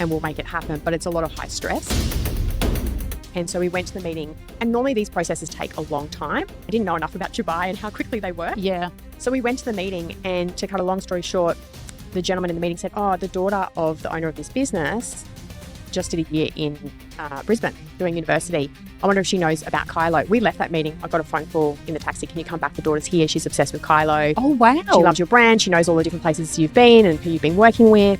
and we'll make it happen. But it's a lot of high stress. And so we went to the meeting, and normally these processes take a long time. I didn't know enough about Dubai and how quickly they work. Yeah. So we went to the meeting, and to cut a long story short, the gentleman in the meeting said, the daughter of the owner of this business just did a year in Brisbane doing university. I wonder if she knows about Kailo. We left that meeting. I got a phone call in the taxi. Can you come back? The daughter's here. She's obsessed with Kailo. Oh, wow. She loves your brand. She knows all the different places you've been and who you've been working with.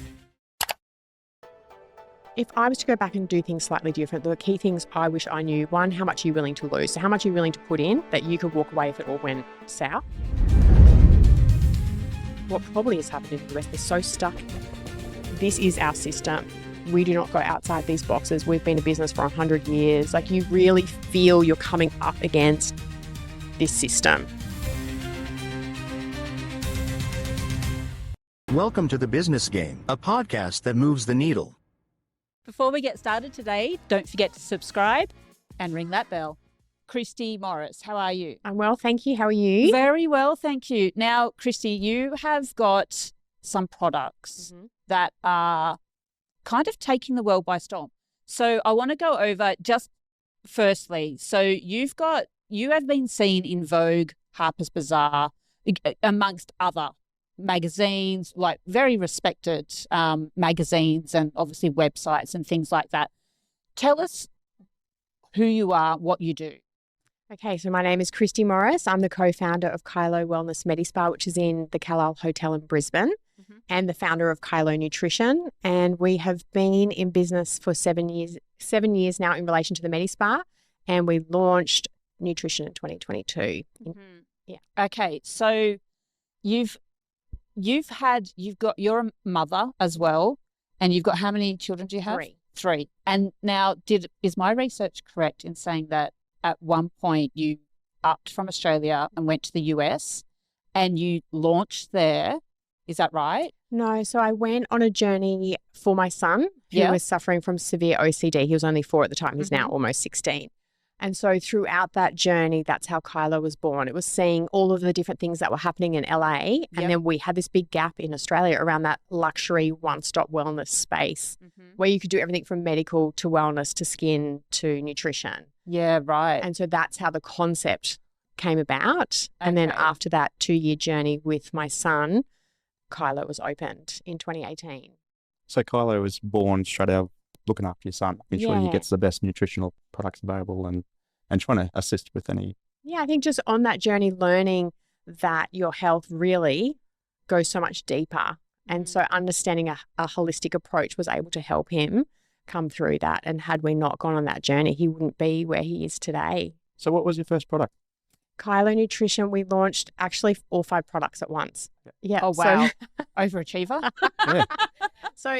If I was to go back and do things slightly different, the key things I wish I knew, one, how much are you willing to lose? So how much are you willing to put in that you could walk away if it all went south? What probably has happened in the US, they're so stuck. This is our system. We do not go outside these boxes. We've been a business for 100 years. Like, you really feel you're coming up against this system. Welcome to The Business Game, a podcast that moves the needle. Before we get started today, don't forget to subscribe and ring that bell. Kristy Morris, how are you? I'm well, thank you. How are you? Very well, thank you. Now, Kristy, you have got some products that are kind of taking the world by storm. So I want to go over just firstly. So you have been seen in Vogue, Harper's Bazaar, amongst other magazines, like very respected magazines and obviously websites and things like that. Tell us who you are, what you do. Okay, so my name is Kristy Morris. I'm the co-founder of Kailo Wellness Medispa, which is in the Carlisle Hotel in Brisbane, and the founder of Kailo Nutrition. And we have been in business for 7 years now in relation to the Medispa, and we launched nutrition in 2022. Yeah. Okay, so you're a mother as well, and you've got, how many children do you have? Three. And now, is my research correct in saying that at one point you upped from Australia and went to the US and you launched there? Is that right? No, so I went on a journey for my son who was suffering from severe OCD. He was only 4 at the time. He's now almost 16. And so throughout that journey, that's how Kailo was born. It was seeing all of the different things that were happening in LA. And then we had this big gap in Australia around that luxury one-stop wellness space where you could do everything from medical to wellness to skin to nutrition. Yeah, right. And so that's how the concept came about. And then after that 2-year journey with my son, Kailo was opened in 2018. So Kailo was born straight out looking after your son, making sure he gets the best nutritional products available and trying to assist with any. Yeah, I think just on that journey, learning that your health really goes so much deeper. And so understanding a holistic approach was able to help him come through that. And had we not gone on that journey, he wouldn't be where he is today. So what was your first product? Kailo Nutrition, we launched actually all 5 products at once. Yeah. Oh, wow. Overachiever. Yeah. So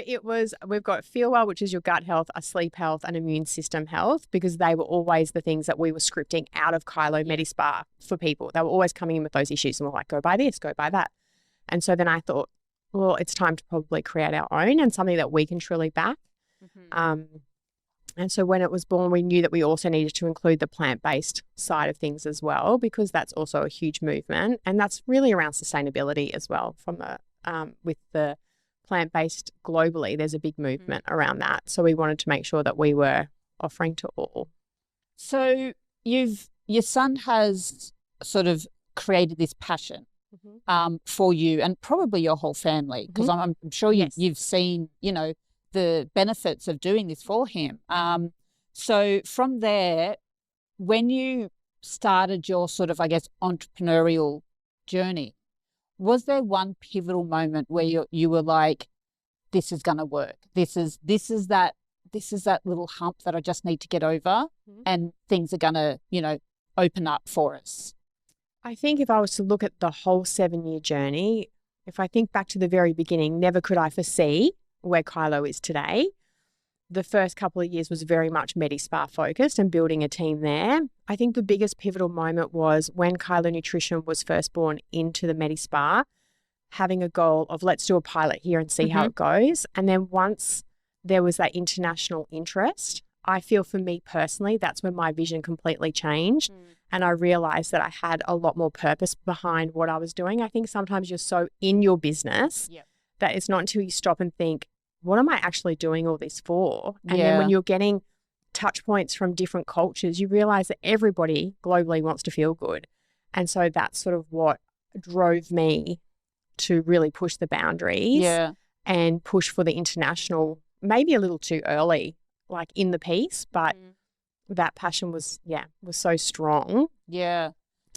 we've got Feel Well, which is your gut health, a sleep health, and immune system health, because they were always the things that we were scripting out of Kailo Medispa for people. They were always coming in with those issues and we're like, go buy this, go buy that. And so then I thought, well, it's time to probably create our own and something that we can truly back. And so when it was born, we knew that we also needed to include the plant-based side of things as well, because that's also a huge movement. And that's really around sustainability as well. From with the plant-based globally, there's a big movement around that. So we wanted to make sure that we were offering to all. So your son has sort of created this passion for you and probably your whole family, because I'm sure you've seen, the benefits of doing this for him. So from there, when you started your sort of, I guess, entrepreneurial journey, was there one pivotal moment where you were like, this is going to work? This is that little hump that I just need to get over and things are going to, open up for us? I think if I was to look at the whole 7-year journey, if I think back to the very beginning, never could I foresee where Kailo is today. The first couple of years was very much Medispa focused and building a team there. I think the biggest pivotal moment was when Kailo Nutrition was first born into the Medispa, having a goal of let's do a pilot here and see how it goes. And then once there was that international interest, I feel for me personally, that's when my vision completely changed. And I realized that I had a lot more purpose behind what I was doing. I think sometimes you're so in your business that it's not until you stop and think, what am I actually doing all this for? And then when you're getting touch points from different cultures, you realize that everybody globally wants to feel good. And so that's sort of what drove me to really push the boundaries and push for the international, maybe a little too early, like in the piece, but that passion was so strong. Yeah.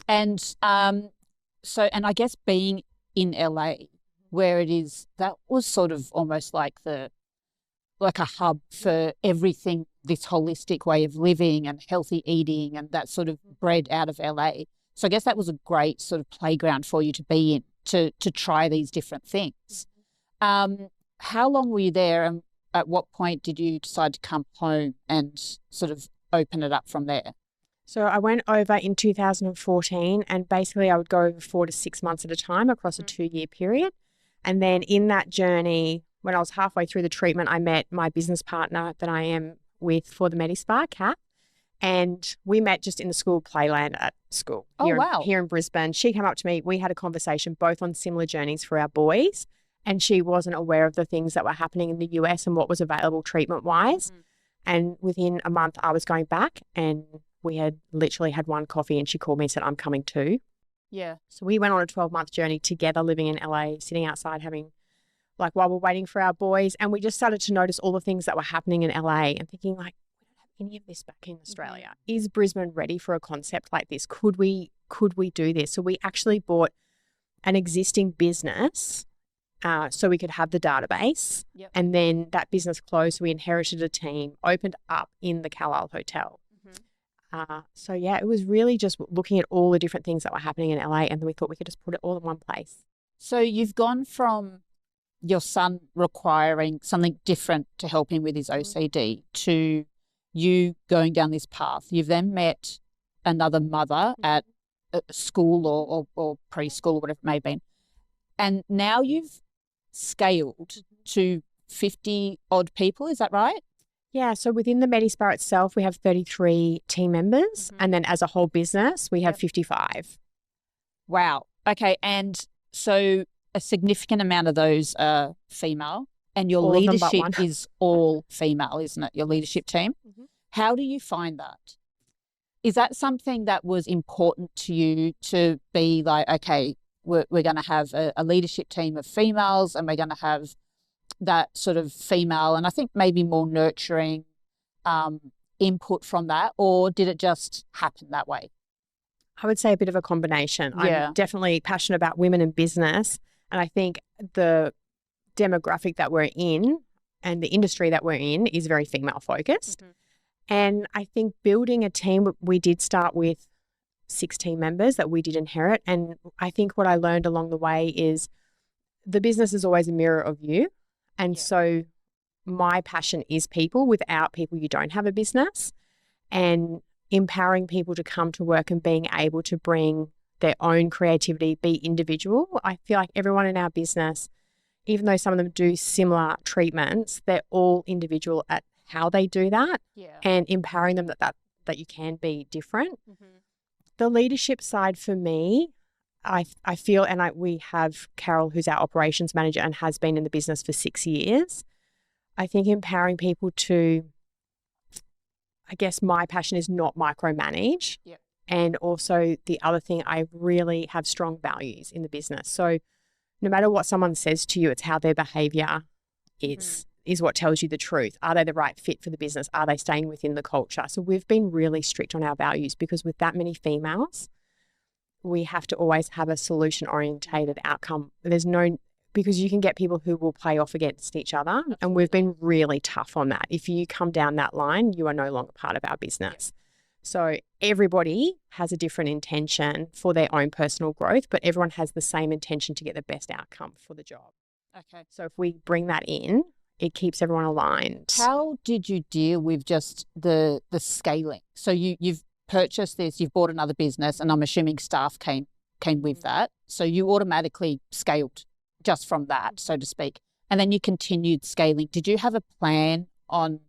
And so I guess being in LA where it is, that was sort of almost like a hub for everything, this holistic way of living and healthy eating, and that sort of bred out of LA. So I guess that was a great sort of playground for you to be in, to try these different things. How long were you there, and at what point did you decide to come home and sort of open it up from there? So I went over in 2014, and basically I would go over 4 to 6 months at a time across a 2-year period. And then in that journey, when I was halfway through the treatment, I met my business partner that I am with for the Medispa, Kat. And we met just in the school playland at school here in Brisbane. She came up to me. We had a conversation both on similar journeys for our boys. And she wasn't aware of the things that were happening in the US and what was available treatment-wise. And within a month, I was going back, and we had literally had one coffee, and she called me and said, I'm coming too. Yeah. So we went on a 12-month journey together, living in LA, sitting outside having, while we're waiting for our boys. And we just started to notice all the things that were happening in LA and thinking, like, we don't have any of this back in Australia. Is Brisbane ready for a concept like this? Could we do this? So we actually bought an existing business so we could have the database. And then that business closed. So we inherited a team, opened up in the Carlisle Hotel. It was really just looking at all the different things that were happening in LA, and then we thought we could just put it all in one place. So you've gone from your son requiring something different to help him with his OCD to you going down this path. You've then met another mother at a school or preschool or whatever it may have been. And now you've scaled to 50 odd people. Is that right? Yeah, so within the Medispa itself, we have 33 team members, and then as a whole business, we have 55. Wow. Okay, and so a significant amount of those are female, and your leadership is all female, isn't it? Your leadership team. How do you find that? Is that something that was important to you to be like, okay, we're going to have a leadership team of females, and we're going to have that sort of female, and I think maybe more nurturing input from that, or did it just happen that way? I would say a bit of a combination. I'm definitely passionate about women in business, and I think the demographic that we're in and the industry that we're in is very female focused. And I think building a team, we did start with 6 team members that we did inherit, and I think what I learned along the way is the business is always a mirror of you. And so my passion is people. Without people, you don't have a business. And empowering people to come to work and being able to bring their own creativity, be individual. I feel like everyone in our business, even though some of them do similar treatments, they're all individual at how they do that, and empowering them that you can be different. The leadership side for me, I feel, and we have Carol, who's our operations manager and has been in the business for 6 years. I think empowering people to, I guess my passion is not micromanage. And also the other thing, I really have strong values in the business. So no matter what someone says to you, it's how their behavior is what tells you the truth. Are they the right fit for the business? Are they staying within the culture? So we've been really strict on our values, because with that many females, we have to always have a solution-orientated outcome. Because you can get people who will play off against each other. Absolutely. And we've been really tough on that. If you come down that line, you are no longer part of our business. So everybody has a different intention for their own personal growth, but everyone has the same intention to get the best outcome for the job. Okay. So if we bring that in, it keeps everyone aligned. How did you deal with just the scaling? So you've purchased this, you've bought another business, and I'm assuming staff came with that. So you automatically scaled just from that, so to speak. And then you continued scaling. Did you have a plan on,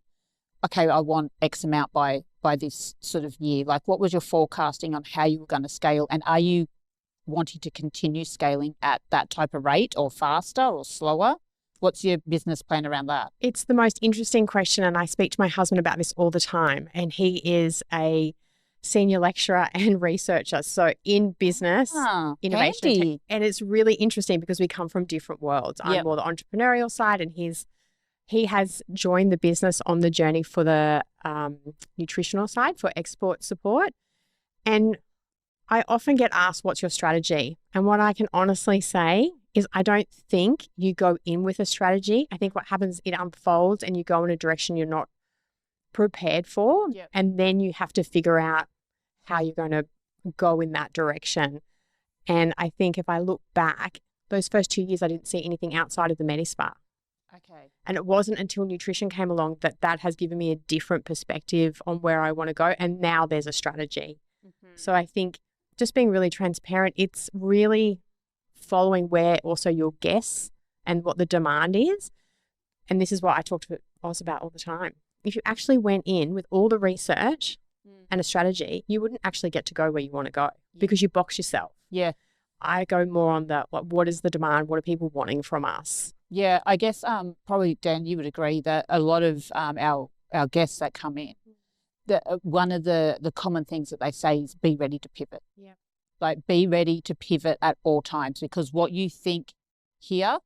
okay, I want X amount by this sort of year? Like, what was your forecasting on how you were going to scale? And are you wanting to continue scaling at that type of rate, or faster or slower? What's your business plan around that? It's the most interesting question, and I speak to my husband about this all the time, and he is a senior lecturer and researcher. So in business, innovation, handy. and it's really interesting because we come from different worlds. I'm more the entrepreneurial side, and he has joined the business on the journey for the nutritional side for export support. And I often get asked, what's your strategy? And what I can honestly say is I don't think you go in with a strategy. I think what happens, it unfolds and you go in a direction you're not prepared for. Yep. And then you have to figure out how you're going to go in that direction. And I think if I look back, those first 2 years, I didn't see anything outside of the Medispa. Okay. And it wasn't until nutrition came along that has given me a different perspective on where I want to go. And now there's a strategy. Mm-hmm. So I think just being really transparent, it's really following where also your guests and what the demand is. And this is what I talk to Oz about all the time. If you actually went in with all the research and a strategy, you wouldn't actually get to go where you want to go because you box yourself. Yeah. I go more on the, what is the demand? What are people wanting from us? Yeah, I guess probably, Dan, you would agree that a lot of our guests that come in, one of the common things that they say is be ready to pivot. Yeah. Like be ready to pivot at all times, because what you think here,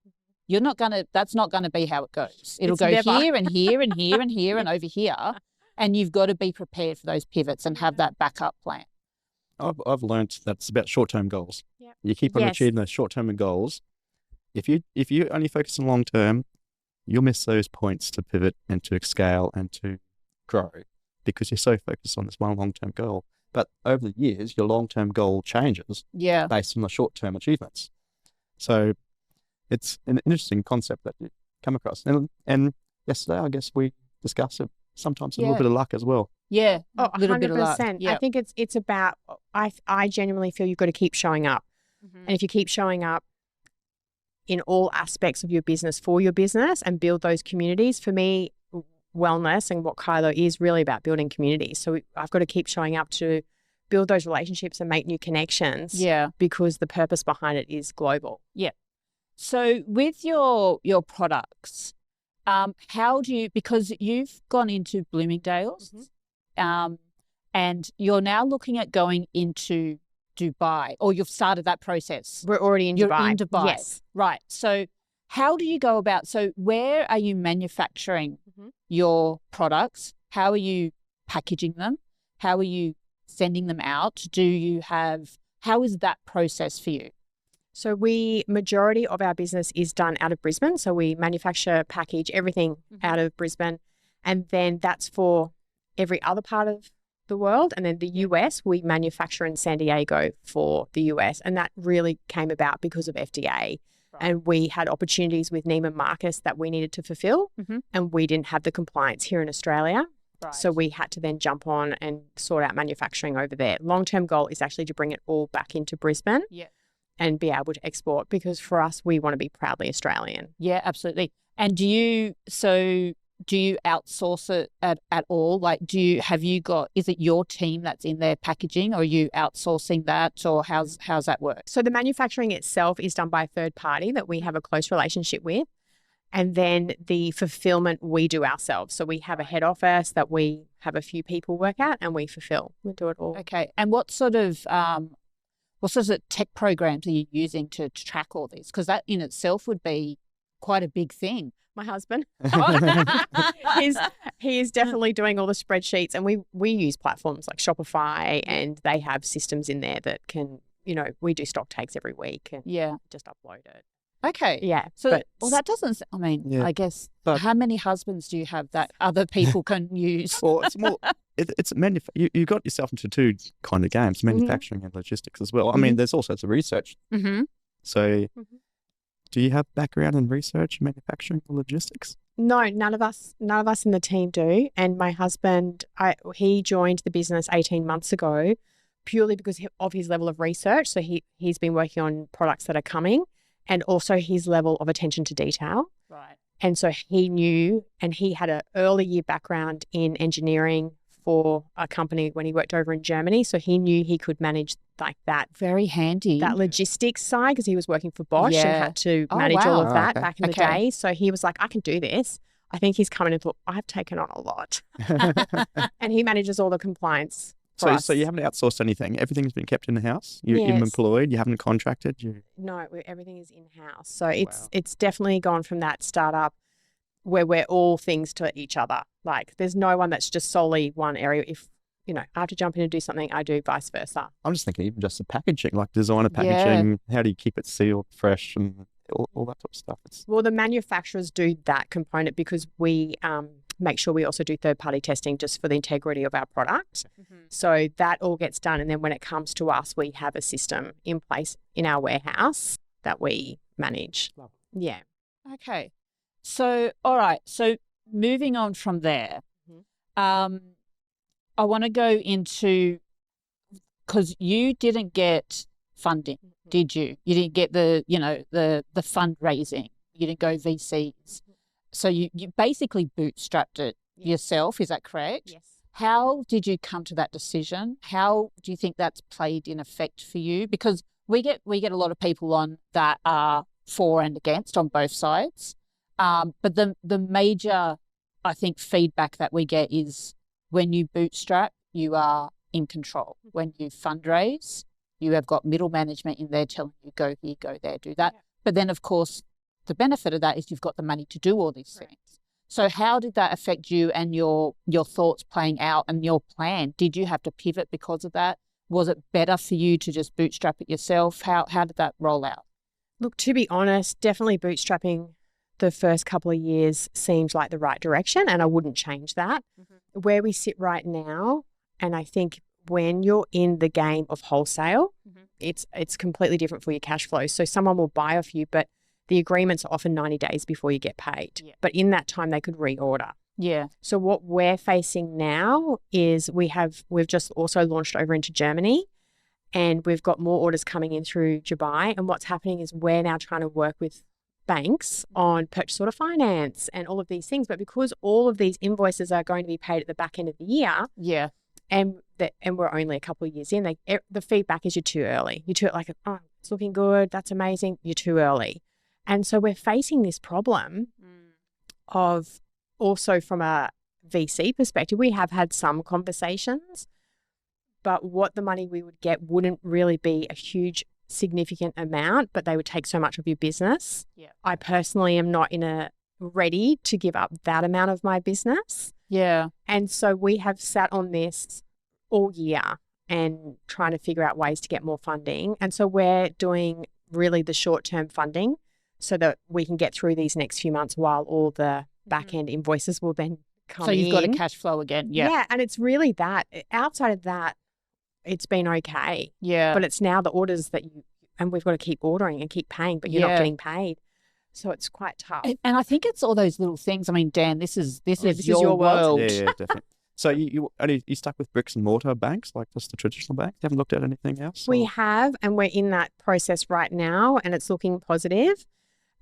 that's not going to be how it goes. It'll go here and here and here and here and over here. And you've got to be prepared for those pivots and have that backup plan. I've learned that it's about short-term goals. Yep. You keep on achieving those short-term goals. If you only focus on long-term, you'll miss those points to pivot and to scale and to grow because you're so focused on this one long-term goal. But over the years, your long-term goal changes based on the short-term achievements. So it's an interesting concept that you come across. And yesterday, I guess we discussed it. Sometimes a little bit of luck as well. Yeah, a little 100%. bit of luck. I think it's about, I genuinely feel you've got to keep showing up. Mm-hmm. And if you keep showing up in all aspects of your business for your business and build those communities, for me, wellness and what Kailo is really about building communities. So I've got to keep showing up to build those relationships and make new connections. Yeah. Because the purpose behind it is global. Yeah. So with your products, how do you, because you've gone into Bloomingdale's, and you're now looking at going into Dubai, or you've started that process. We're already in Dubai. You're in Dubai. Yes. Right. So how do you go about, so where are you manufacturing your products? How are you packaging them? How are you sending them out? How is that process for you? So majority of our business is done out of Brisbane. So we manufacture, package everything out of Brisbane. And then that's for every other part of the world. And then the US, we manufacture in San Diego for the US. And that really came about because of FDA. Right. And we had opportunities with Neiman Marcus that we needed to fulfill. And we didn't have the compliance here in Australia. Right. So we had to then jump on and sort out manufacturing over there. Long-term goal is actually to bring it all back into Brisbane. Yeah. And be able to export, because for us, we want to be proudly Australian. Yeah, absolutely. And do you outsource it at all? Like, is it your team that's in there packaging, or are you outsourcing that, or how's that work? So the manufacturing itself is done by a third party that we have a close relationship with. And then the fulfillment we do ourselves. So we have a head office that we have a few people work at and we fulfill. We do it all. Okay. And what sort of tech programs are you using to track all this? Because that in itself would be quite a big thing. My husband, he is definitely doing all the spreadsheets, and we use platforms like Shopify, and they have systems in there that can, we do stock takes every week and just upload it. Okay. Yeah. So, that doesn't, I guess, but how many husbands do you have that other people can use? Well, it's more, you got yourself into two kind of games, manufacturing and logistics as well. I mean, there's all sorts of research. So do you have background in research, manufacturing, or logistics? No, none of us in the team do. And my husband, he joined the business 18 months ago purely because of his level of research. So he's been working on products that are coming, and also his level of attention to detail. Right. And so he knew, and he had an early year background in engineering for a company when he worked over in Germany. So he knew he could manage like that. Very handy. That logistics side, because he was working for Bosch and had to manage all of that back in the day. So he was like, I can do this. I think he's come in and thought, I've taken on a lot. And he manages all the compliance. So you haven't outsourced anything. Everything's been kept in the house. You're employed. You haven't contracted. No, everything is in house. So it's definitely gone from that startup where we're all things to each other. Like there's no one that's just solely one area. If I have to jump in and do something, I do vice versa. I'm just thinking even just the packaging, like designer packaging. How do you keep it sealed, fresh, and all that sort of stuff? Well, the manufacturers do that component because we make sure we also do third-party testing just for the integrity of our product. So that all gets done. And then when it comes to us, we have a system in place in our warehouse that we manage. Yeah. Okay. So, all right. So moving on from there, I want to go into, because you didn't get funding, did you? You didn't get the fundraising. You didn't go VCs. So you basically bootstrapped it yourself. Is that correct? Yes. How did you come to that decision? How do you think that's played in effect for you? Because we get a lot of people on that are for and against on both sides. But the major, I think, feedback that we get is when you bootstrap, you are in control. When you fundraise, you have got middle management in there telling you go here, go there, do that. Yeah. But then, of course, the benefit of that is you've got the money to do all these things. So how did that affect you and your thoughts playing out and your plan? Did you have to pivot because of that? Was it better for you to just bootstrap it yourself? How did that roll out? Look, to be honest, definitely bootstrapping the first couple of years seems like the right direction, and I wouldn't change that. Where we sit right now, and I think when you're in the game of wholesale, it's completely different for your cash flow. So someone will buy off you, but the agreements are often 90 days before you get paid. Yeah. But in that time, they could reorder. Yeah. So what we're facing now is we've just also launched over into Germany, and we've got more orders coming in through Dubai. And what's happening is we're now trying to work with banks on purchase order finance and all of these things. But because all of these invoices are going to be paid at the back end of the year, and we're only a couple of years in, the feedback is you're too early. You're too it's looking good. That's amazing. You're too early. And so we're facing this problem of also from a VC perspective, we have had some conversations, but what the money we would get wouldn't really be a huge significant amount, but they would take so much of your business. Yeah. I personally am not ready to give up that amount of my business. Yeah. And so we have sat on this all year and trying to figure out ways to get more funding. And so we're doing really the short-term funding so that we can get through these next few months while all the back-end invoices will then come in. So you've got a cash flow again. Yeah. Yeah. And it's really that. Outside of that, it's been okay. Yeah. But it's now the orders and we've got to keep ordering and keep paying, but you're not getting paid. So it's quite tough. And I think it's all those little things. I mean, Dan, this is your world. Yeah, definitely. So you stuck with bricks and mortar banks, like just the traditional banks? You haven't looked at anything else? We have, and we're in that process right now, and it's looking positive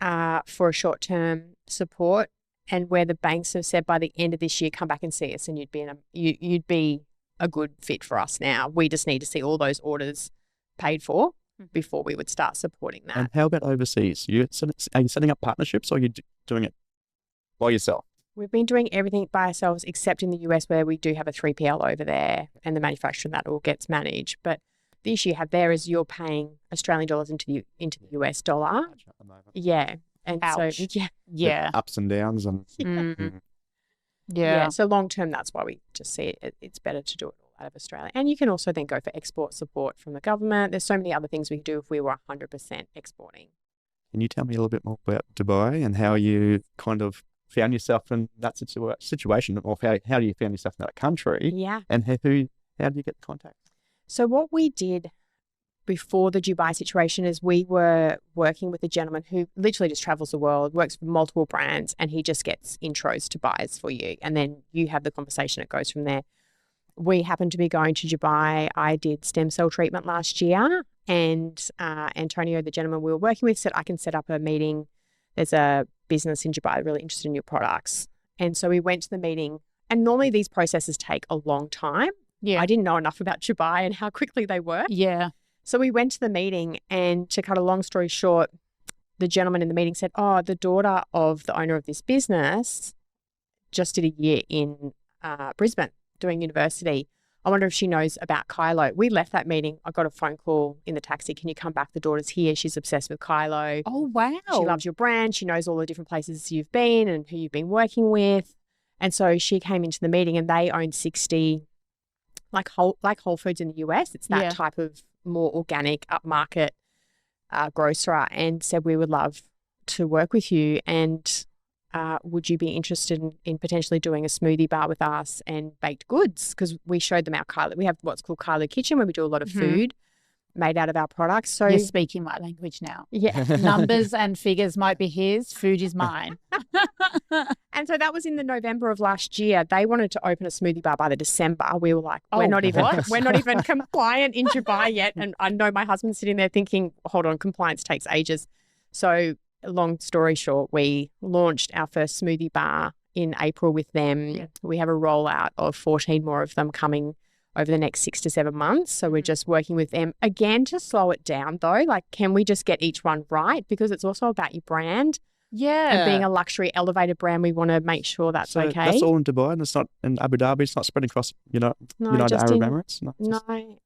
for a short-term support, and where the banks have said by the end of this year, come back and see us, and you'd be a good fit for us now. We just need to see all those orders paid for before we would start supporting that. And how about overseas? Are you setting up partnerships, or are you doing it by yourself? We've been doing everything by ourselves except in the US, where we do have a 3PL over there and the manufacturing that all gets managed. But the issue you have there is you're paying Australian dollars into the US dollar. Yeah. And Ouch. So, yeah. Ups and downs. Yeah. So long term, that's why we just see it's better to do it all out of Australia. And you can also then go for export support from the government. There's so many other things we could do if we were 100% exporting. Can you tell me a little bit more about Dubai and how you kind of found yourself in that situation, or how do you found yourself in that country? Yeah. And how do you get the contact? So what we did before the Dubai situation is we were working with a gentleman who literally just travels the world, works for multiple brands, and he just gets intros to buyers for you. And then you have the conversation, it goes from there. We happened to be going to Dubai. I did stem cell treatment last year, and Antonio, the gentleman we were working with, said, I can set up a meeting. There's a business in Dubai really interested in your products. And so we went to the meeting, And normally these processes take a long time. Yeah. I didn't know enough about Dubai and how quickly they work. Yeah. So we went to the meeting, and to cut a long story short, the gentleman in the meeting said, oh, the daughter of the owner of this business just did a year in Brisbane doing university. I wonder if she knows about Kailo. We left that meeting. I got a phone call in the taxi. Can you come back? The daughter's here. She's obsessed with Kailo. Oh, wow. She loves your brand. She knows all the different places you've been and who you've been working with. And so she came into the meeting, and they own 60, like Whole Foods in the US. It's that type of more organic, upmarket grocer, and said, we would love to work with you, and would you be interested in potentially doing a smoothie bar with us and baked goods? Because we showed them our Kailo. We have what's called Kailo Kitchen, where we do a lot of food made out of our products. So you're speaking my language now. Yeah. Numbers and figures might be his, food is mine. And so that was in the November of last year. They wanted to open a smoothie bar by the December. We were like, we're not even compliant in Dubai yet. And I know my husband's sitting there thinking, hold on, compliance takes ages. So long story short, we launched our first smoothie bar in April with them. Yeah. We have a rollout of 14 more of them coming over the next 6 to 7 months. So we're just working with them again to slow it down though. Like, can we just get each one right? Because it's also about your brand. Yeah. And being a luxury elevated brand, we want to make sure that's okay. That's all in Dubai, and it's not in Abu Dhabi. It's not spread across, United Arab Emirates.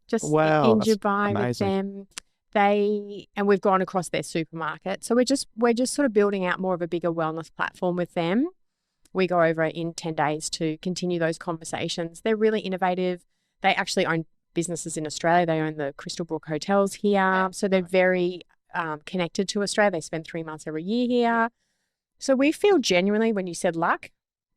Just wow, in Dubai amazing. with them. And we've gone across their supermarket. So we're just sort of building out more of a bigger wellness platform with them. We go over in 10 days to continue those conversations. They're really innovative. They actually own businesses in Australia. They own the Crystal Brook hotels here. So they're very connected to Australia. They spend 3 months every year here. So we feel genuinely, when you said luck,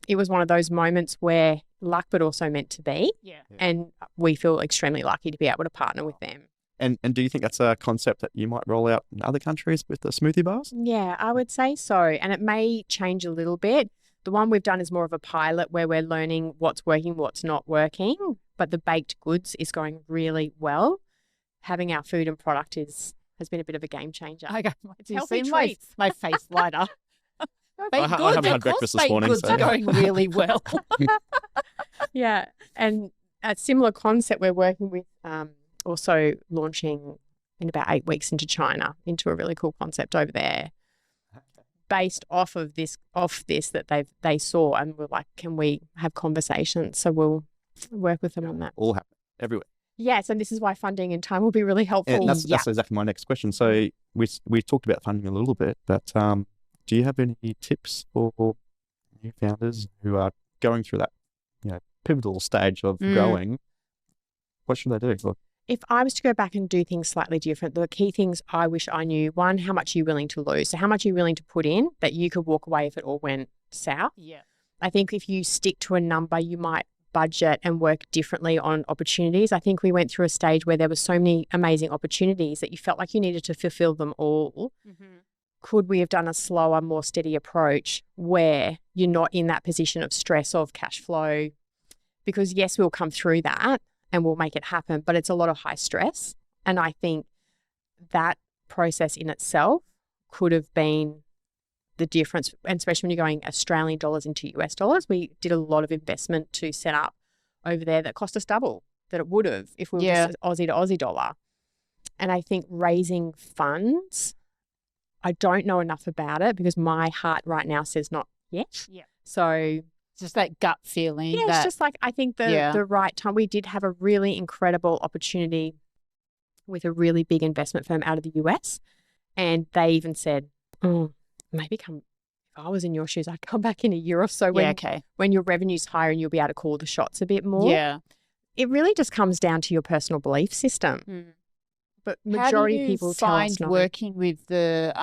it was one of those moments where luck, but also meant to be. Yeah. And we feel extremely lucky to be able to partner with them. And do you think that's a concept that you might roll out in other countries with the smoothie bars? Yeah, I would say so. And it may change a little bit. The one we've done is more of a pilot where we're learning what's working, what's not working. But the baked goods is going really well. Having our food and product has been a bit of a game changer. Okay. It's healthy treats. My face light up. I haven't had breakfast this morning. Goods are going really well. Yeah. And a similar concept we're working with, also launching in about 8 weeks into China, into a really cool concept over there. Based off this that they saw, and we're like, can we have conversations? So we'll work with them on that. All happen everywhere. Yes, and this is why funding and time will be really helpful. And that's exactly my next question. So we talked about funding a little bit, but do you have any tips for new founders who are going through that pivotal stage of growing? What should they do? If I was to go back and do things slightly different, the key things I wish I knew, one, how much are you willing to lose? So how much are you willing to put in that you could walk away if it all went south? Yeah. I think if you stick to a number, you might budget and work differently on opportunities. I think we went through a stage where there were so many amazing opportunities that you felt like you needed to fulfill them all. Mm-hmm. Could we have done a slower, more steady approach where you're not in that position of stress of cash flow? Because yes, we'll come through that and we'll make it happen, but it's a lot of high stress. And I think that process in itself could have been the difference, and especially when you're going Australian dollars into US dollars. We did a lot of investment to set up over there that cost us double that it would have if we were just Aussie to Aussie dollar. And I think raising funds, I don't know enough about it because my heart right now says not yet. Yeah. So it's just that gut feeling. Yeah, it's just like I think the right time. We did have a really incredible opportunity with a really big investment firm out of the US, and they even said, maybe if I was in your shoes, I'd come back in a year or so when your revenue's higher and you'll be able to call the shots a bit more. Yeah. It really just comes down to your personal belief system. Mm. But majority of people find working with the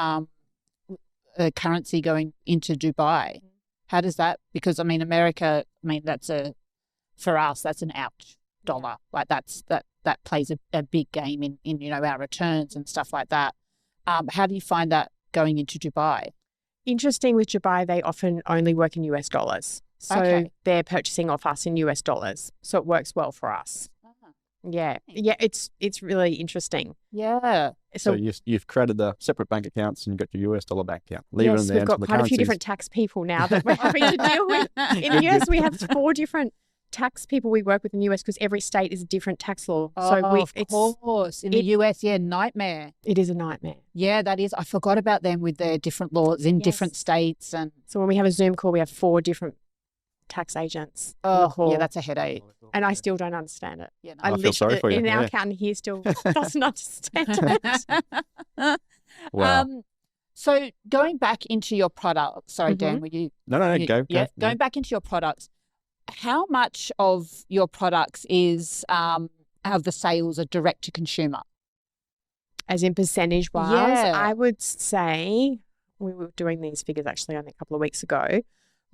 currency going into Dubai. How does that? Because I mean, America. I mean, for us, that's an out dollar. Like that plays a big game in our returns and stuff like that. How do you find that going into Dubai? Interesting with Dubai, they often only work in US dollars. So they're purchasing off us in US dollars. So it works well for us. Yeah. Yeah, it's really interesting. Yeah. So you've created the separate bank accounts and you've got your US dollar bank account. Leave it in there. We've got quite a few different tax people now that we're having to deal with. In the US, we have 4 different tax people we work with in the US because every state is a different tax law. Of course. In the US, nightmare. It is a nightmare. Yeah, that is. I forgot about them with their different laws in different states. And so when we have a Zoom call, we have 4 different tax agents. Yeah, that's a headache. And I still don't understand it. Yeah, no. I feel sorry for you. And our accountant here still doesn't understand it. Wow. So going back into your product, sorry, Dan, were you? No, go. Yeah, going back into your products, how much of your products is of the sales are direct to consumer? As in percentage-wise, Yeah. I would say, we were doing these figures actually only a couple of weeks ago.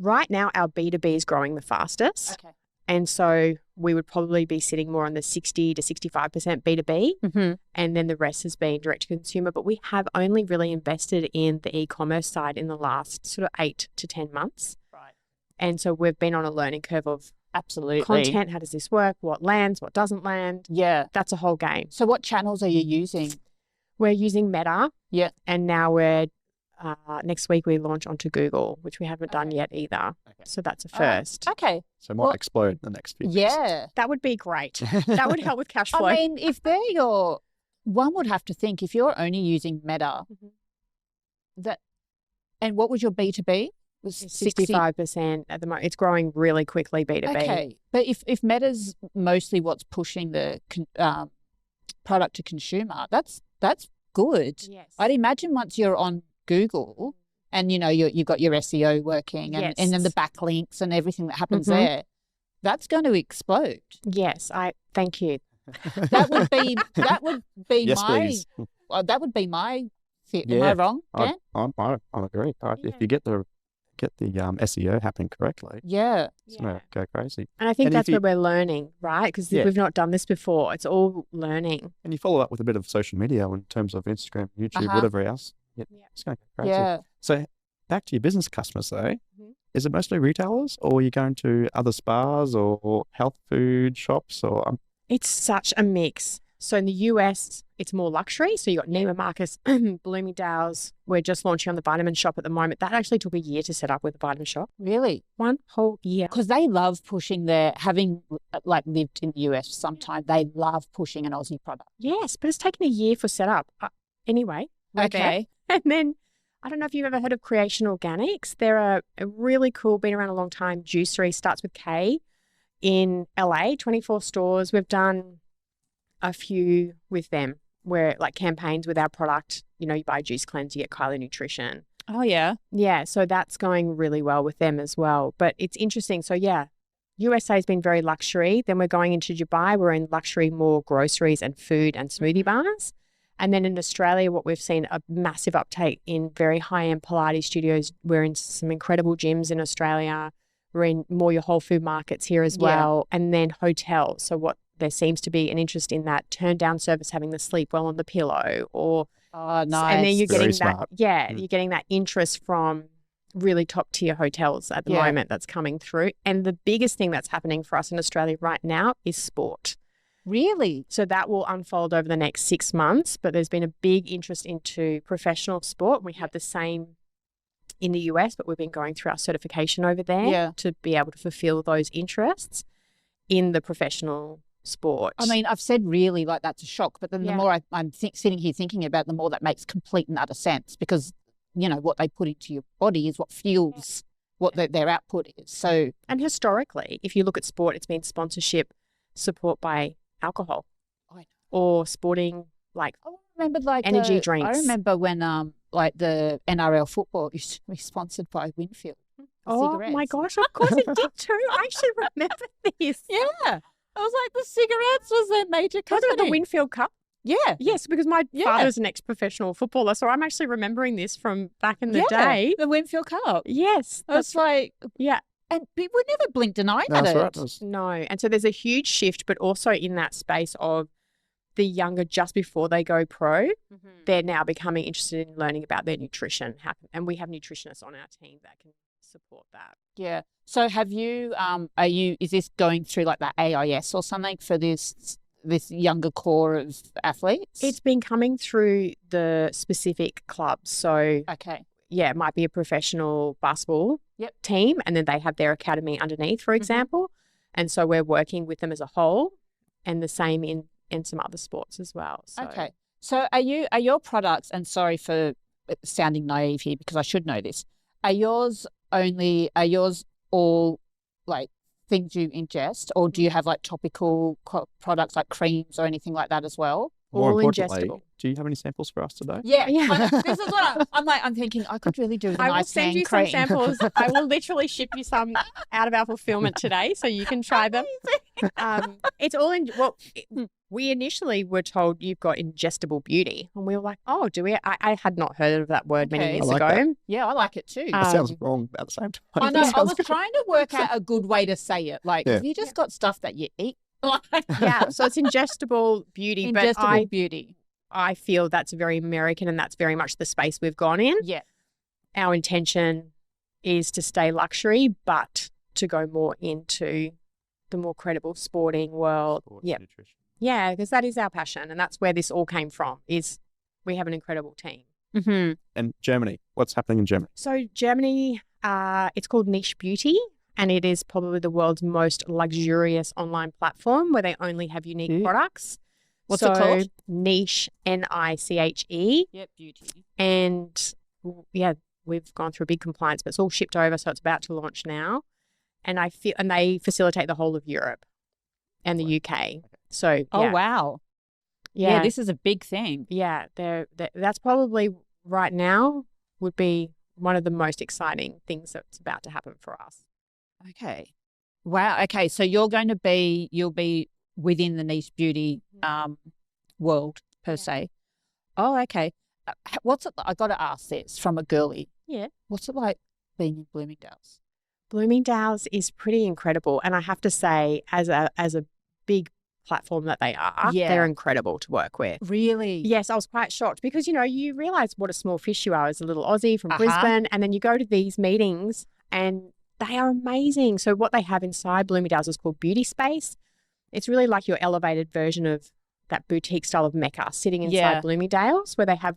Right now, our B2B is growing the fastest. Okay. And so we would probably be sitting more on the 60 to 65% B2B, and then the rest has been direct to consumer. But we have only really invested in the e-commerce side in the last sort of 8 to 10 months. Right. And so we've been on a learning curve of Absolutely content. How does this work? What lands? What doesn't land? Yeah. That's a whole game. So what channels are you using? We're using Meta. Yeah. And now next week we launch onto Google, which we haven't done yet either. Okay. So that's a first. Okay. So it might explode in the next few years. Yeah. That would be great. That would help with cash flow. I mean, if they're one would have to think if you're only using Meta, and what was your B2B? Was 65% at the moment. It's growing really quickly, B2B. Okay. But if Meta's mostly what's pushing the product to consumer, that's good. Yes. I'd imagine once you're on Google and, you've got your SEO working and then the backlinks and everything that happens there, that's going to explode. Yes, thank you. That would be Yes, please. That would be my fit. Yeah. Am I wrong, Dan? I agree. If you get the SEO happening correctly, it's going to go crazy. And I think that's where we're learning, right? Because we've not done this before. It's all learning. And you follow up with a bit of social media in terms of Instagram, YouTube, whatever else. It's going to go crazy. Yeah. So back to your business customers though, is it mostly retailers or are you going to other spas or health food shops or? It's such a mix. So in the US, it's more luxury. So you got Neiman Marcus, Bloomingdale's. We're just launching on the vitamin shop at the moment. That actually took a year to set up with the vitamin shop. Really? 1 whole year. Because they love pushing having lived in the US for some time, they love pushing an Aussie product. Yes, but it's taken a year for setup. Anyway. Okay. And then, I don't know if you've ever heard of Creation Organics. They're a really cool, been around a long time, juicery, starts with K, in LA, 24 stores. We've done a few with them where campaigns with our product, you buy Juice Cleanse, you get Kailo Nutrition. Oh, yeah. Yeah, so that's going really well with them as well. But it's interesting. So, USA has been very luxury. Then we're going into Dubai. We're in luxury, more groceries and food and smoothie bars. And then in Australia, what we've seen a massive uptake in very high-end Pilates studios. We're in some incredible gyms in Australia. We're in more your whole food markets here as well. And then hotels. So there seems to be an interest in that turn down service, having the sleep well on the pillow or. Oh, nice. And then you're Very getting smart. you're getting that interest from really top tier hotels at the moment that's coming through. And the biggest thing that's happening for us in Australia right now is sport. Really? So that will unfold over the next 6 months, but there's been a big interest into professional sport. We have the same in the US, but we've been going through our certification over there to be able to fulfill those interests in the professional sport. I mean, I've said really that's a shock, but then the more I'm sitting here thinking about it, the more that makes complete and utter sense because, what they put into your body is what fuels what their output is. So, and historically, if you look at sport, it's been sponsorship support by alcohol or sporting I remember energy drinks. I remember when the NRL football used to be sponsored by Winfield. Oh cigarettes. My gosh, of course it did too. I actually remember this. Yeah. I was like, the cigarettes was their major company. Was it the Winfield Cup? Yeah. Yes, because my father's an ex-professional footballer, so I'm actually remembering this from back in the day. The Winfield Cup. Yes. That's and we never blinked an eye at it. Right. No. And so there's a huge shift, but also in that space of the younger, just before they go pro, they're now becoming interested in learning about their nutrition. And we have nutritionists on our team that can support that. Yeah. So have you, is this going through the AIS or something for this this younger core of athletes? It's been coming through the specific clubs. So, okay. yeah, it might be a professional basketball Yep. team, and then they have their academy underneath, for example. And so we're working with them as a whole, and the same in some other sports as well. So. Okay. So are your products, and sorry for sounding naive here because I should know this, are yours all like things you ingest, or do you have like topical products like creams or anything like that as well? More All importantly, ingestible. do you have any samples for us today? Yeah. This is what I'm thinking. I could really do with a I will nice send you cream. some samples. I will literally ship you some out of our fulfillment today, so you can try them. It's all in. Well, we initially were told you've got ingestible beauty, and we were like, "Oh, do we?" I had not heard of that word many years like ago. that. Yeah, I like it too. It sounds wrong at the same time. I know. It I sounds was good. trying to work out a good way to say it. Like, have you just got stuff that you eat? Yeah, so it's ingestible beauty, Ingestible beauty. I feel that's very American, and that's very much the space we've gone in. Yeah. Our intention is to stay luxury, but to go more into the more credible sporting world. Yeah. Nutrition. Yeah, because that is our passion, and that's where this all came from, is we have an incredible team. Mm-hmm. And Germany, what's happening in Germany? So Germany, it's called Niche Beauty, and it is probably the world's most luxurious online platform where they only have unique products. What's it called? Niche, Niche. Yep, beauty. And yeah, we've gone through a big compliance, but it's all shipped over, so it's about to launch now. And they facilitate the whole of Europe and the UK. So yeah. Oh wow. Yeah, this is a big thing. Yeah, that's probably right now would be one of the most exciting things that's about to happen for us. Okay. Wow. Okay, so you'll be within the niche beauty world per se. Oh, okay. What's it? I got to ask this from a girly. Yeah. What's it like being in Bloomingdale's? Bloomingdale's is pretty incredible, and I have to say, as a big platform that they are, they're incredible to work with. Really? Yes, I was quite shocked because you realise what a small fish you are as a little Aussie from Brisbane, and then you go to these meetings and they are amazing. So what they have inside Bloomingdale's is called Beauty Space. It's really like your elevated version of that boutique style of Mecca sitting inside Bloomingdale's, where they have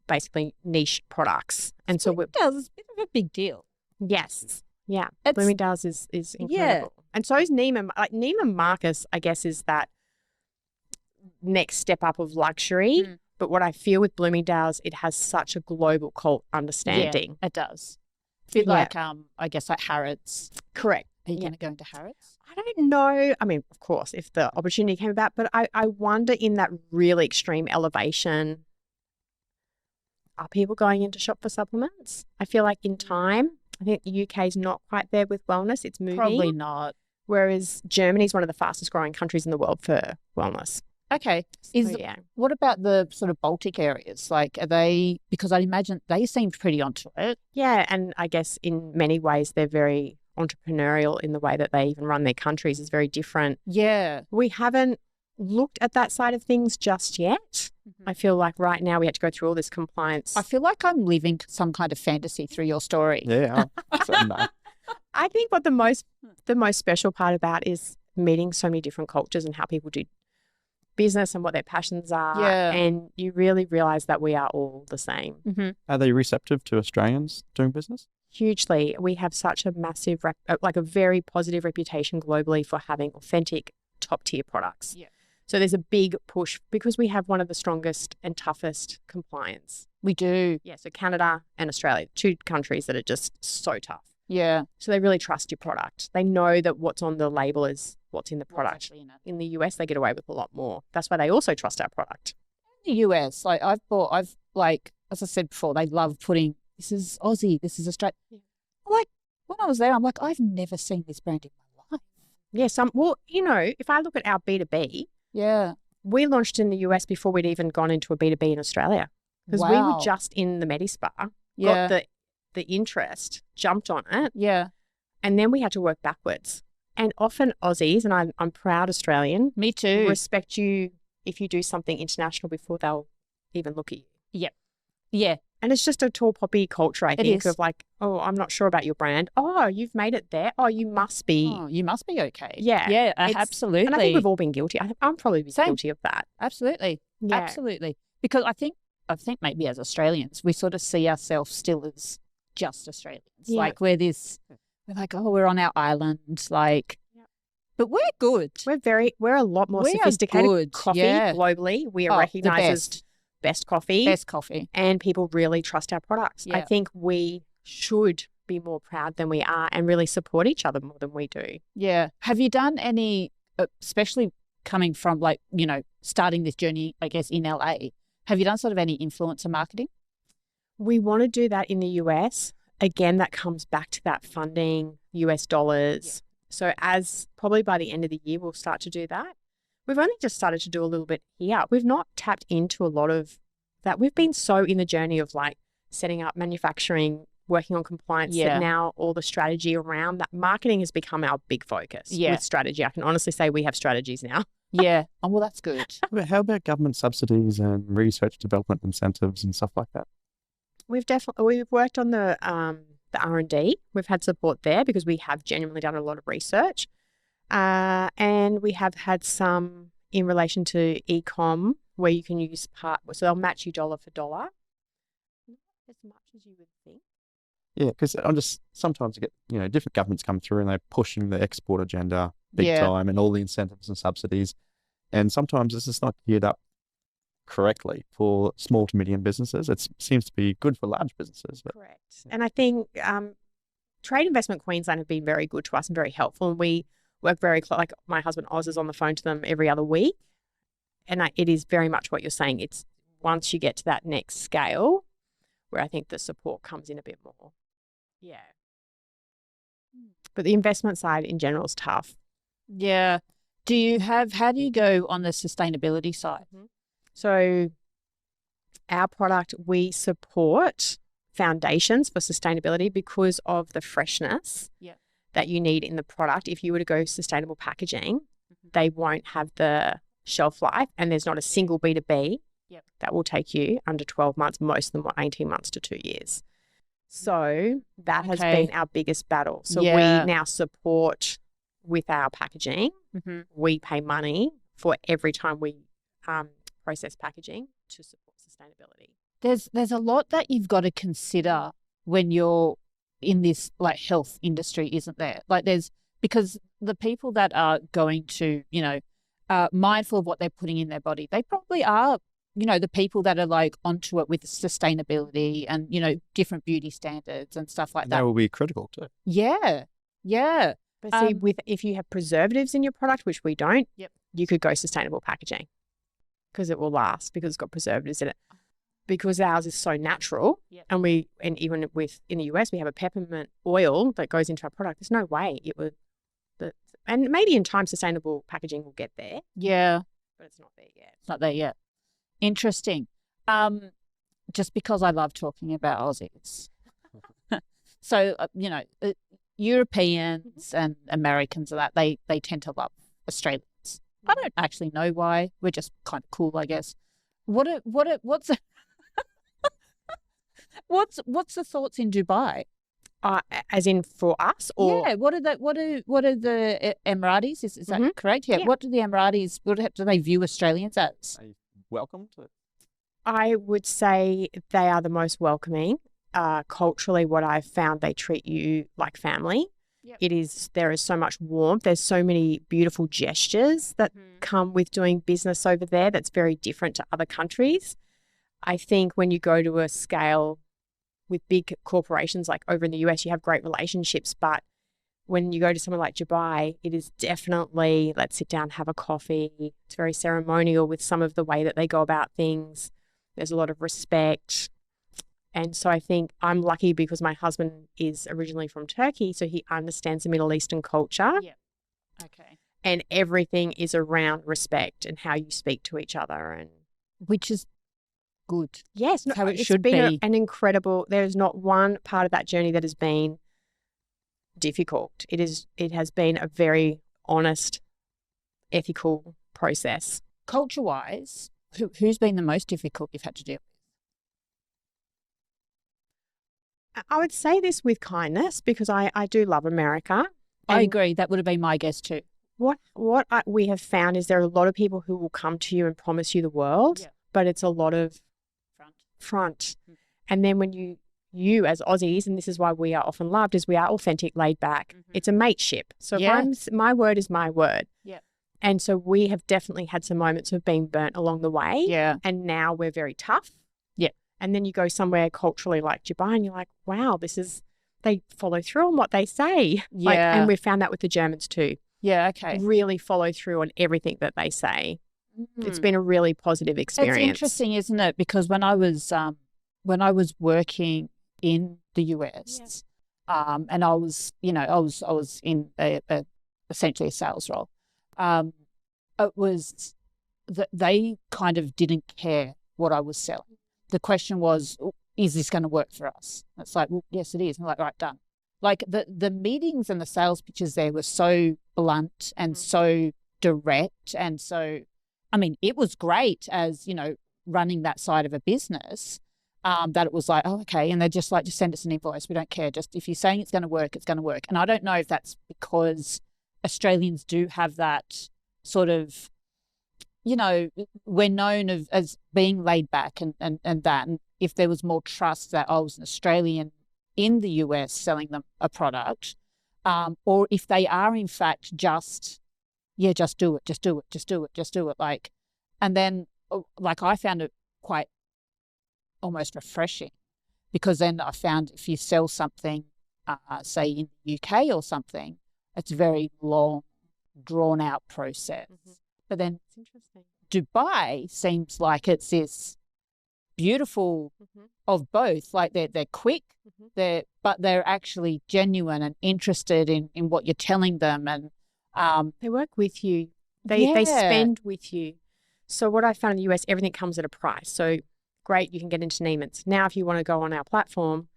basically niche products. And so Bloomingdale's is a bit of a big deal. Yes. Yeah. Bloomingdale's is incredible. Yeah. And so is Neiman. Like Neiman Marcus, I guess, is that next step up of luxury. But what I feel with Bloomingdale's, it has such a global cult understanding. Yeah, it does. A bit like, I guess, like Harrods. Correct. Are you going to go into Harrods? I don't know. I mean, of course, if the opportunity came about, but I wonder in that really extreme elevation, are people going in to shop for supplements? I feel like in time, I think the UK is not quite there with wellness. It's moving. Probably not. Whereas Germany is one of the fastest growing countries in the world for wellness. Okay. What about the sort of Baltic areas? Like, are they, because I'd imagine they seem pretty onto it. Yeah. And I guess in many ways, they're very entrepreneurial in the way that they even run their countries is very different. Yeah. We haven't looked at that side of things just yet. I feel like right now we had to go through all this compliance. I feel like I'm living some kind of fantasy through your story. Yeah. I think what the most special part about is meeting so many different cultures and how people do business and what their passions are. Yeah. And you really realize that we are all the same. Mm-hmm. Are they receptive to Australians doing business? Hugely. We have such a massive, like a very positive reputation globally for having authentic top tier products. Yeah. So there's a big push because we have one of the strongest and toughest compliance. We do. Yeah. So Canada and Australia, two countries that are just so tough. Yeah. So they really trust your product. They know that what's on the label is what's in the product. In the US, they get away with a lot more. That's why they also trust our product. In the US, like as I said before, they love putting, this is Aussie, this is Australia. Yeah. Like when I was there, I'm like, I've never seen this brand in my life. Yes. If I look at our B2B, we launched in the US before we'd even gone into a B2B in Australia because we were just in the Medispa, got the interest, jumped on it. Yeah. And then we had to work backwards. And often Aussies, and I'm proud Australian. Me too. Respect you if you do something international before they'll even look at you. Yep. Yeah. And it's just a tall poppy culture, I think, is. of like, oh, I'm not sure about your brand. Oh, you've made it there. Oh, you must be. Oh, you must be okay. Yeah. Yeah, It's- absolutely. And I think we've all been guilty. I'm probably Same. guilty of that. Absolutely. Yeah. Absolutely. Because I think maybe as Australians, we sort of see ourselves still as just Australians. Yeah. Like we're like, oh, we're on our island. Like, but we're good. We're a lot more We are sophisticated. good, Coffee yeah. globally, we are Oh, the recognised as best coffee. Best coffee. And people really trust our products. Yeah. I think we should be more proud than we are and really support each other more than we do. Yeah. Have you done any, especially coming from like, you know, starting this journey, I guess, in LA, have you done sort of any influencer marketing? We want to do that in the US. Again, that comes back to that funding, US dollars. Yeah. So as probably by the end of the year, we'll start to do that. We've only just started to do a little bit here. We've not tapped into a lot of that. We've been so in the journey of like setting up manufacturing, working on compliance, that now all the strategy around that marketing has become our big focus with strategy. I can honestly say we have strategies now. Yeah. Oh, well, that's good. But how about government subsidies and research development incentives and stuff like that? We've worked on the R&D. We've had support there because we have genuinely done a lot of research. And we have had some in relation to e-com where you can use so they'll match you dollar for dollar. Not as much as you would think. Yeah, because sometimes you get, different governments come through and they're pushing the export agenda big time and all the incentives and subsidies. And sometimes this is not geared up correctly for small to medium businesses. It seems to be good for large businesses. But... Correct. And I think Trade Investment Queensland have been very good to us and very helpful. And we work very close. Like my husband Oz is on the phone to them every other week. And it is very much what you're saying. It's once you get to that next scale where I think the support comes in a bit more. Yeah. But the investment side in general is tough. Yeah. How do you go on the sustainability side? Mm-hmm. So our product, we support foundations for sustainability because of the freshness that you need in the product. If you were to go sustainable packaging, they won't have the shelf life, and there's not a single B2B that will take you under 12 months, most of them are 18 months to 2 years. So that has been our biggest battle. So we now support with our packaging. Mm-hmm. We pay money for every time we process packaging to support sustainability. There's a lot that you've got to consider when you're in this like health industry, isn't there? Like because the people that are going to, mindful of what they're putting in their body, they probably are, the people that are like onto it with sustainability and, different beauty standards and stuff like that. That will be critical too. Yeah. Yeah. But see, if you have preservatives in your product, which we don't, you could go sustainable packaging because it will last because it's got preservatives in it. Because ours is so natural, and even in the US, we have a peppermint oil that goes into our product. There's no way it would, and maybe in time sustainable packaging will get there. Yeah, but it's not there yet. It's not there yet. Interesting. Just because I love talking about Aussies, so Europeans and Americans and that they tend to love Australians. I don't actually know why. We're just kind of cool, I guess. What's What's the thoughts in Dubai? As in for us, or what are the Emiratis? Is that correct? Yeah. What do the Emiratis? What do they view Australians as? Welcome to it. I would say they are the most welcoming. Culturally, what I've found, they treat you like family. Yep. There is so much warmth. There's so many beautiful gestures that come with doing business over there. That's very different to other countries. I think when you go to a scale with big corporations like over in the US, you have great relationships. But when you go to somewhere like Dubai, it is definitely, let's sit down, have a coffee. It's very ceremonial with some of the way that they go about things. There's a lot of respect. And so I think I'm lucky because my husband is originally from Turkey, so he understands the Middle Eastern culture. Yeah. Okay. And everything is around respect and how you speak to each other, and which is good. Yes, how it it's should been be. An incredible. There's not one part of that journey that has been difficult. It has been a very honest, ethical process. Culture-wise, who's been the most difficult you've had to deal with? I would say this with kindness because I do love America. I agree. That would have been my guess too. We have found is there are a lot of people who will come to you and promise you the world, but it's a lot of front. And then when you as Aussies, and this is why we are often loved, is we are authentic, laid back. It's a mateship. So my word is my word. Yeah. And so we have definitely had some moments of being burnt along the way. Yeah. And now we're very tough. Yeah. And then you go somewhere culturally like Dubai and you're like, wow, they follow through on what they say. Yeah. And we've found that with the Germans too. Yeah, okay. Really follow through on everything that they say. It's been a really positive experience. It's interesting, isn't it? Because when I was working in the US, and I was in essentially a sales role. It was that they kind of didn't care what I was selling. The question was, is this going to work for us? It's like, well, yes, it is. And I'm like, right, done. Like the meetings and the sales pitches there were so blunt and so direct. And so, I mean, it was great as, running that side of a business, that it was like, oh, okay. And they're just like, just send us an invoice. We don't care. Just if you're saying it's going to work, it's going to work. And I don't know if that's because Australians do have that sort of, we're known as being laid back and that. And if there was more trust that I was an Australian in the US selling them a product, or if they are in fact just do it. Like, and then like I found it quite almost refreshing because then I found if you sell something, say in the UK or something, it's a very long, drawn out process. But then it's interesting. Dubai seems like it's this beautiful of both. Like they're quick, but they're actually genuine and interested in what you're telling them, and they work with you. They spend with you. So what I found in the US, everything comes at a price. So great, you can get into Neiman's. Now if you want to go on our platform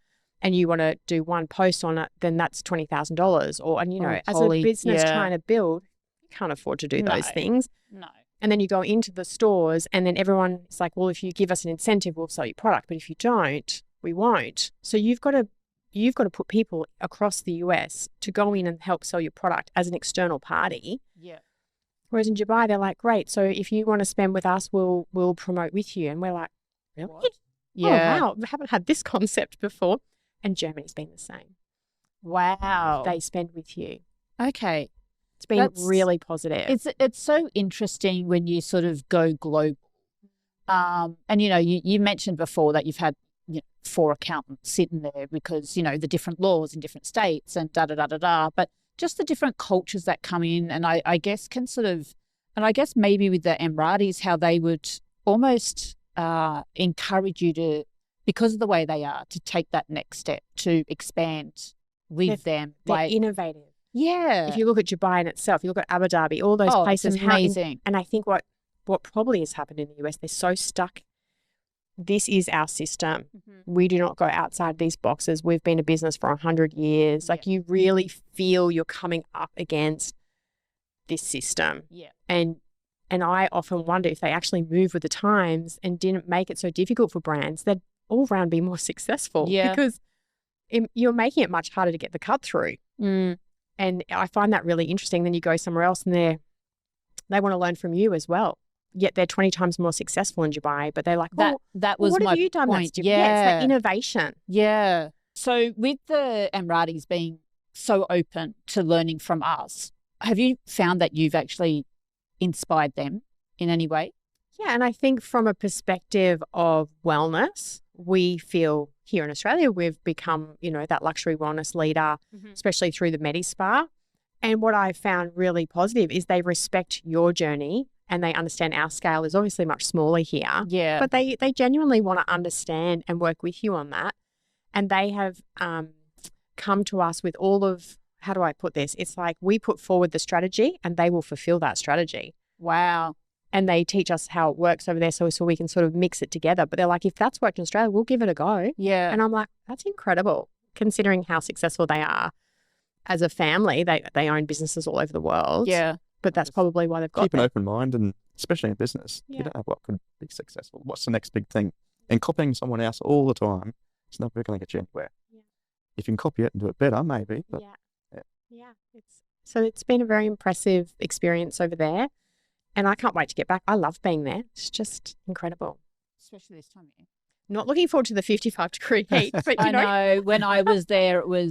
and you want to do one post on it, then that's $20,000. As a business trying to build, you can't afford to do those things. No. And then you go into the stores and then everyone's like, well, if you give us an incentive, we'll sell your product. But if you don't, we won't. So you've got to put people across the US to go in and help sell your product as an external party. Yeah. Whereas in Dubai, they're like, great. So if you want to spend with us, we'll promote with you. And we're like, really? What? Yeah. Oh, wow. We haven't had this concept before. And Germany's been the same. Wow. They spend with you. Okay. It's been really positive. It's so interesting when you sort of go global. And, you mentioned before that you've had 4 accountants sitting there because, the different laws in different states and da-da-da-da-da. But just the different cultures that come in and I guess can sort of, and I guess maybe with the Emiratis, how they would almost encourage you to, because of the way they are, to take that next step, to expand with them. They're innovative. Yeah. If you look at Dubai in itself, you look at Abu Dhabi, all those places. It's amazing. And I think what probably has happened in the US, they're so stuck. This is our system. We do not go outside these boxes. We've been a business for 100 years. Like you really feel you're coming up against this system. Yeah. And I often wonder if they actually move with the times and didn't make it so difficult for brands, they'd all round be more successful. Yeah. Because you're making it much harder to get the cut through. And I find that really interesting. Then you go somewhere else and they want to learn from you as well. Yet they're 20 times more successful in Dubai, but they're like, that was what my have you done? point. It's that innovation. Yeah. So with the Emiratis being so open to learning from us, have you found that you've actually inspired them in any way? Yeah, and I think from a perspective of wellness, we feel here in Australia we've become, that luxury wellness leader, especially through the Medispa. And what I found really positive is they respect your journey and they understand our scale is obviously much smaller here. Yeah. But they genuinely want to understand and work with you on that. And they have come to us with all of, how do I put this? It's like we put forward the strategy and they will fulfill that strategy. Wow. And they teach us how it works over there so we can sort of mix it together. But they're like, if that's worked in Australia, we'll give it a go. Yeah. And I'm like, that's incredible considering how successful they are. As a family, they own businesses all over the world. Yeah. But that's probably why they've got Keep an open mind, and especially in business, you don't know what could be successful. What's the next big thing? And copying someone else all the time, it's never going to get you anywhere. Yeah. If you can copy it and do it better, maybe. But yeah. It's been a very impressive experience over there, and I can't wait to get back. I love being there. It's just incredible. Especially this time of year. Not looking forward to the 55-degree heat, but I know. When I was there, I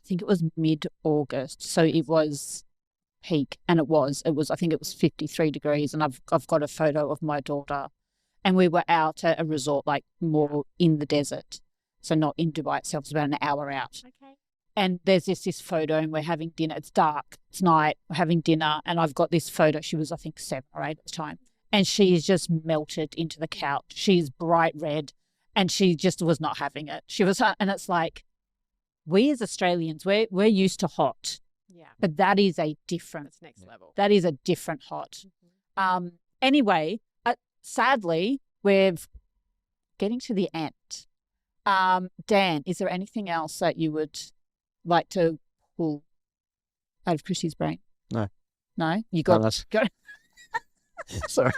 think it was mid-August, so it was peak, and I think it was 53 degrees, and I've got a photo of my daughter, and we were out at a resort, like more in the desert, so not in Dubai itself. It's about an hour out. Okay. And there's this photo, and we're having dinner. It's dark, it's night, we're having dinner, and I've got this photo. She was, I think, 7 or 8 at the time, and she's just melted into the couch. She's bright red, and she just was not having it. She was, and it's like, we as Australians, we're used to hot. Yeah. But that is a different. It's next level. That is a different hot. Anyway, sadly, we're getting to the end. Dan, is there anything else that you would like to pull out of Kristy's brain? No. No? You got... Sorry.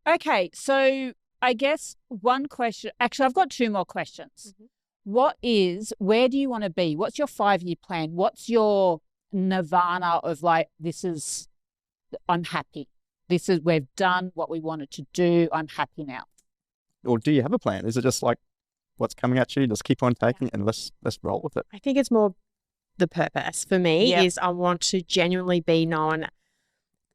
Okay, so I guess one question... Actually, I've got 2 more questions. Where do you want to be? What's your 5-year plan? What's your nirvana of like, I'm happy. We've done what we wanted to do. I'm happy now. Or do you have a plan? Is it just like what's coming at you? Just keep on taking and let's roll with it. I think it's more the purpose for me is I want to genuinely be known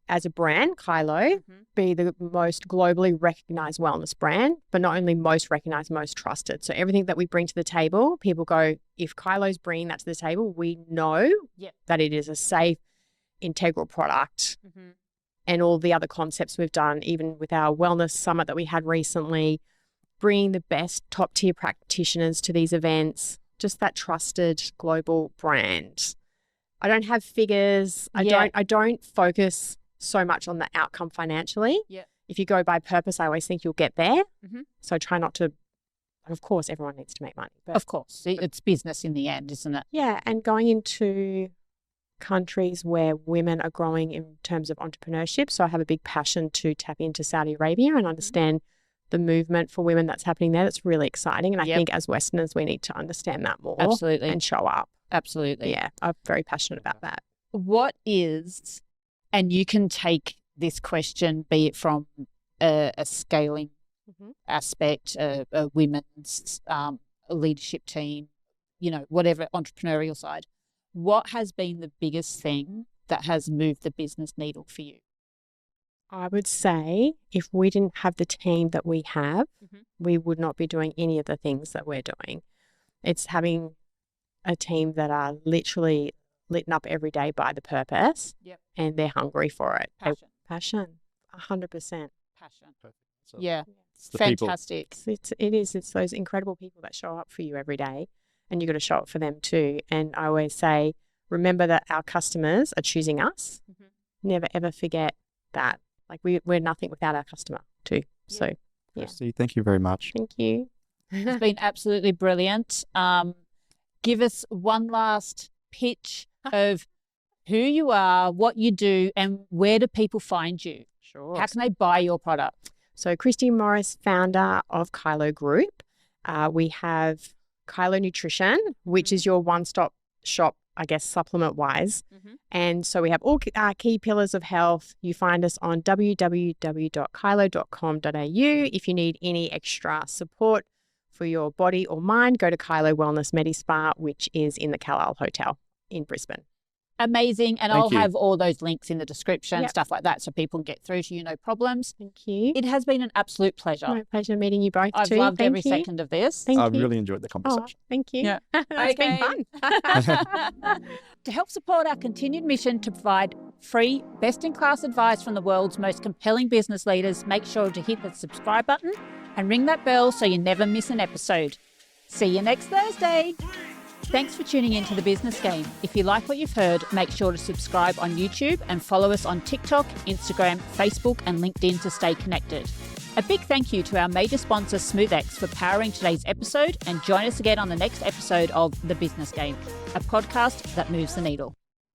as a brand, Kailo, be the most globally recognized wellness brand, but not only most recognized, most trusted. So everything that we bring to the table, people go, if Kailo's bringing that to the table, we know that it is a safe, integral product. And all the other concepts we've done, even with our wellness summit that we had recently, bringing the best top tier practitioners to these events, just that trusted global brand. I don't have figures. I don't focus so much on the outcome financially. If you go by purpose, I always think you'll get there. So try not to, of course, everyone needs to make money. But, of course, it's business in the end, isn't it? Yeah, and going into countries where women are growing in terms of entrepreneurship. So I have a big passion to tap into Saudi Arabia and understand the movement for women that's happening there. That's really exciting. And I think as Westerners, we need to understand that more. Absolutely. And show up. Absolutely. Yeah, I'm very passionate about that. What is, and you can take this question, be it from a scaling aspect, a women's leadership team, whatever, entrepreneurial side. What has been the biggest thing that has moved the business needle for you? I would say if we didn't have the team that we have, we would not be doing any of the things that we're doing. It's having a team that are literally lit up every day by the purpose and they're hungry for it. Passion. 100%. Passion. So it's fantastic. It's those incredible people that show up for you every day, and you've got to show up for them too. And I always say, remember that our customers are choosing us. Never, ever forget that. Like we're nothing without our customer too. So, Kristy, thank you very much. Thank you. It's been absolutely brilliant. Give us one last pitch of who you are, what you do, and where do people find you? Sure. How can they buy your product? So Kristy Morris, founder of Kailo Group. We have Kailo Nutrition, which is your one-stop shop, I guess, supplement-wise. And so we have all key pillars of health. You find us on www.kailo.com.au. If you need any extra support for your body or mind, go to Kailo Wellness Medispa, which is in the Carlisle Hotel in Brisbane. Amazing. And I'll have all those links in the description, stuff like that, so people can get through to you, no problems. Thank you. It has been an absolute pleasure. My pleasure meeting you both I've too. loved every second of this. I've really enjoyed the conversation. Thank you. Yeah. It's been fun. To help support our continued mission to provide free, best-in-class advice from the world's most compelling business leaders, make sure to hit the subscribe button and ring that bell so you never miss an episode. See you next Thursday. Thanks for tuning in to The Business Game. If you like what you've heard, make sure to subscribe on YouTube and follow us on TikTok, Instagram, Facebook and LinkedIn to stay connected. A big thank you to our major sponsor SmoothX for powering today's episode, and join us again on the next episode of The Business Game, a podcast that moves the needle.